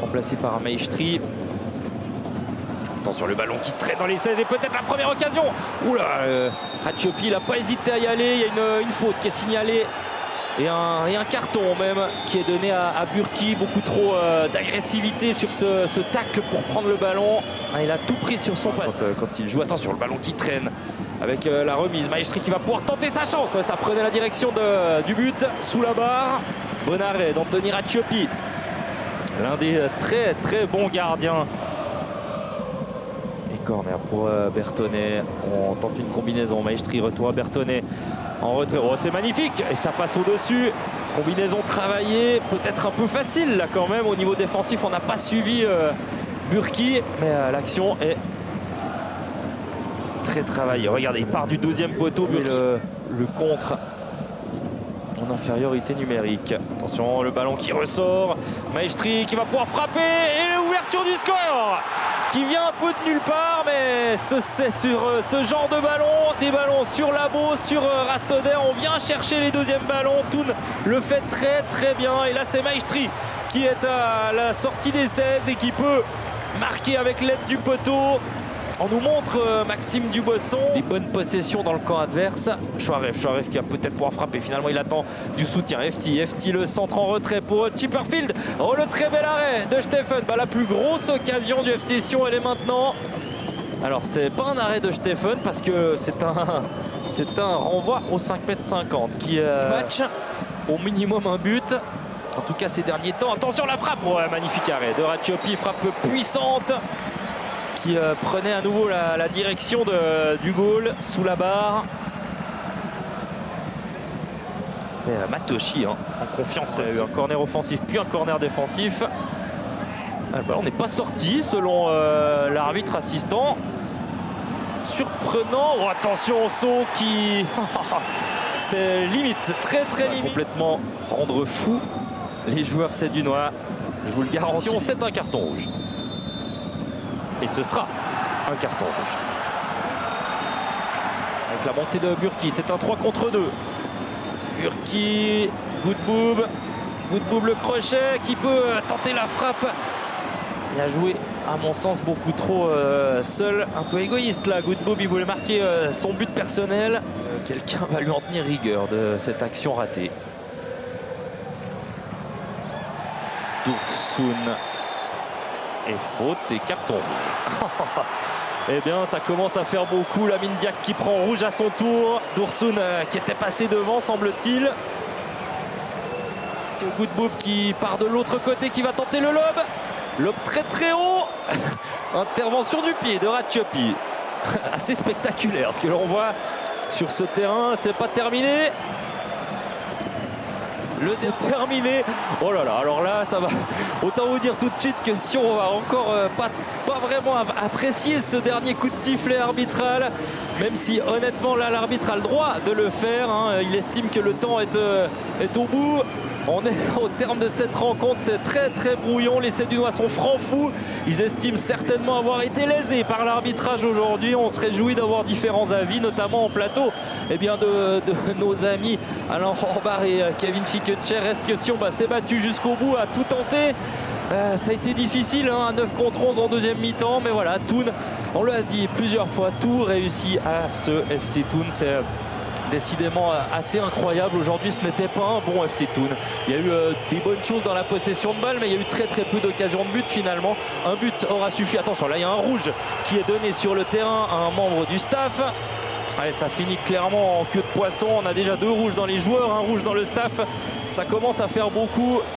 Remplacé par Maestri. Attention, le ballon qui traîne dans les 16 et peut-être la première occasion. Oula, Ratiopi, il n'a pas hésité à y aller. Il y a une faute qui est signalée. Et un carton même qui est donné à Burki. Beaucoup trop d'agressivité sur ce tacle pour prendre le ballon. Il a tout pris sur son passe. Quand il joue, attention, le ballon qui traîne avec la remise. Maestri qui va pouvoir tenter sa chance. Ouais, ça prenait la direction du but sous la barre. Bon arrêt d'Anthony Ratiopi. L'un des très très bons gardiens. Et corner pour Bertonnet. On tente une combinaison. Maestri, retour à Bertonnet. En retrait. Oh, c'est magnifique. Et ça passe au-dessus. Combinaison travaillée. Peut-être un peu facile là quand même. Au niveau défensif, on n'a pas suivi Burki. Mais l'action est très travaillée. Regardez, il part du deuxième poteau. Le contre en infériorité numérique. Attention, le ballon qui ressort. Maestri qui va pouvoir frapper. Et l'ouverture du score qui vient un peu de nulle part, mais c'est sur ce genre de ballon, des ballons sur Labo, sur Rastoder, on vient chercher les deuxièmes ballons. Toun le fait très très bien. Et là, c'est Maestri qui est à la sortie des 16 et qui peut marquer avec l'aide du poteau. On nous montre Maxime Dubuisson. Des bonnes possessions dans le camp adverse. Chouareff qui va peut-être pouvoir frapper. Finalement, il attend du soutien. FT le centre en retrait pour Chipperfield. Oh, le très bel arrêt de Steffen. La plus grosse occasion du FC Sion, elle est maintenant. Alors, c'est pas un arrêt de Steffen parce que c'est un renvoi au 5,50 m qui match au minimum un but. En tout cas, ces derniers temps. Attention, la frappe. Ouais, magnifique arrêt de Ratiopi. Frappe puissante. Qui prenait à nouveau la direction du goal sous la barre. C'est Matoshi en confiance. C'est un corner offensif puis un corner défensif. Le ballon n'est pas sorti selon l'arbitre assistant. Surprenant. Oh, attention au saut qui... C'est limite, très très limite. Complètement rendre fou les joueurs sédunois. Je vous le garantis, c'est un carton rouge. Et ce sera un carton rouge. Avec la montée de Burki, c'est un 3 contre 2. Burki, Goodboob le crochet qui peut tenter la frappe. Il a joué, à mon sens, beaucoup trop seul. Un peu égoïste là, Goodboob, il voulait marquer son but personnel. Quelqu'un va lui en tenir rigueur de cette action ratée. Doursoun. Et faute et carton rouge. Eh bien, ça commence à faire beaucoup. Lamine Diack qui prend rouge à son tour. Doursoun qui était passé devant, semble-t-il. Goodboob qui part de l'autre côté, qui va tenter le lob. Lob très très haut. Intervention du pied de Ratiopi. Assez spectaculaire ce que l'on voit sur ce terrain. C'est pas terminé. C'est terminé. Oh là là, alors là, ça va. Autant vous dire tout de suite que si on va encore pas vraiment apprécier ce dernier coup de sifflet arbitral, même si honnêtement là l'arbitre a le droit de le faire. Il estime que le temps est au bout. On est au terme de cette rencontre, c'est très très brouillon. Les Sédunois sont francs fous. Ils estiment certainement avoir été lésés par l'arbitrage aujourd'hui. On se réjouit d'avoir différents avis, notamment en plateau de nos amis Alain Horbar et Kevin Ficetcher. Reste que Sion s'est battu jusqu'au bout, a tout tenté. Ça a été difficile, à 9 contre 11 en deuxième mi-temps. Mais voilà, Toun, on l'a dit plusieurs fois, tout réussit à ce FC Toun. C'est décidément assez incroyable. Aujourd'hui, ce n'était pas un bon FC Toun. Il y a eu des bonnes choses dans la possession de balle, mais il y a eu très très peu d'occasions de but finalement. Un but aura suffi. Attention, là il y a un rouge qui est donné sur le terrain à un membre du staff. Allez, ça finit clairement en queue de poisson. On a déjà 2 rouges dans les joueurs, 1 rouge dans le staff. Ça commence à faire beaucoup.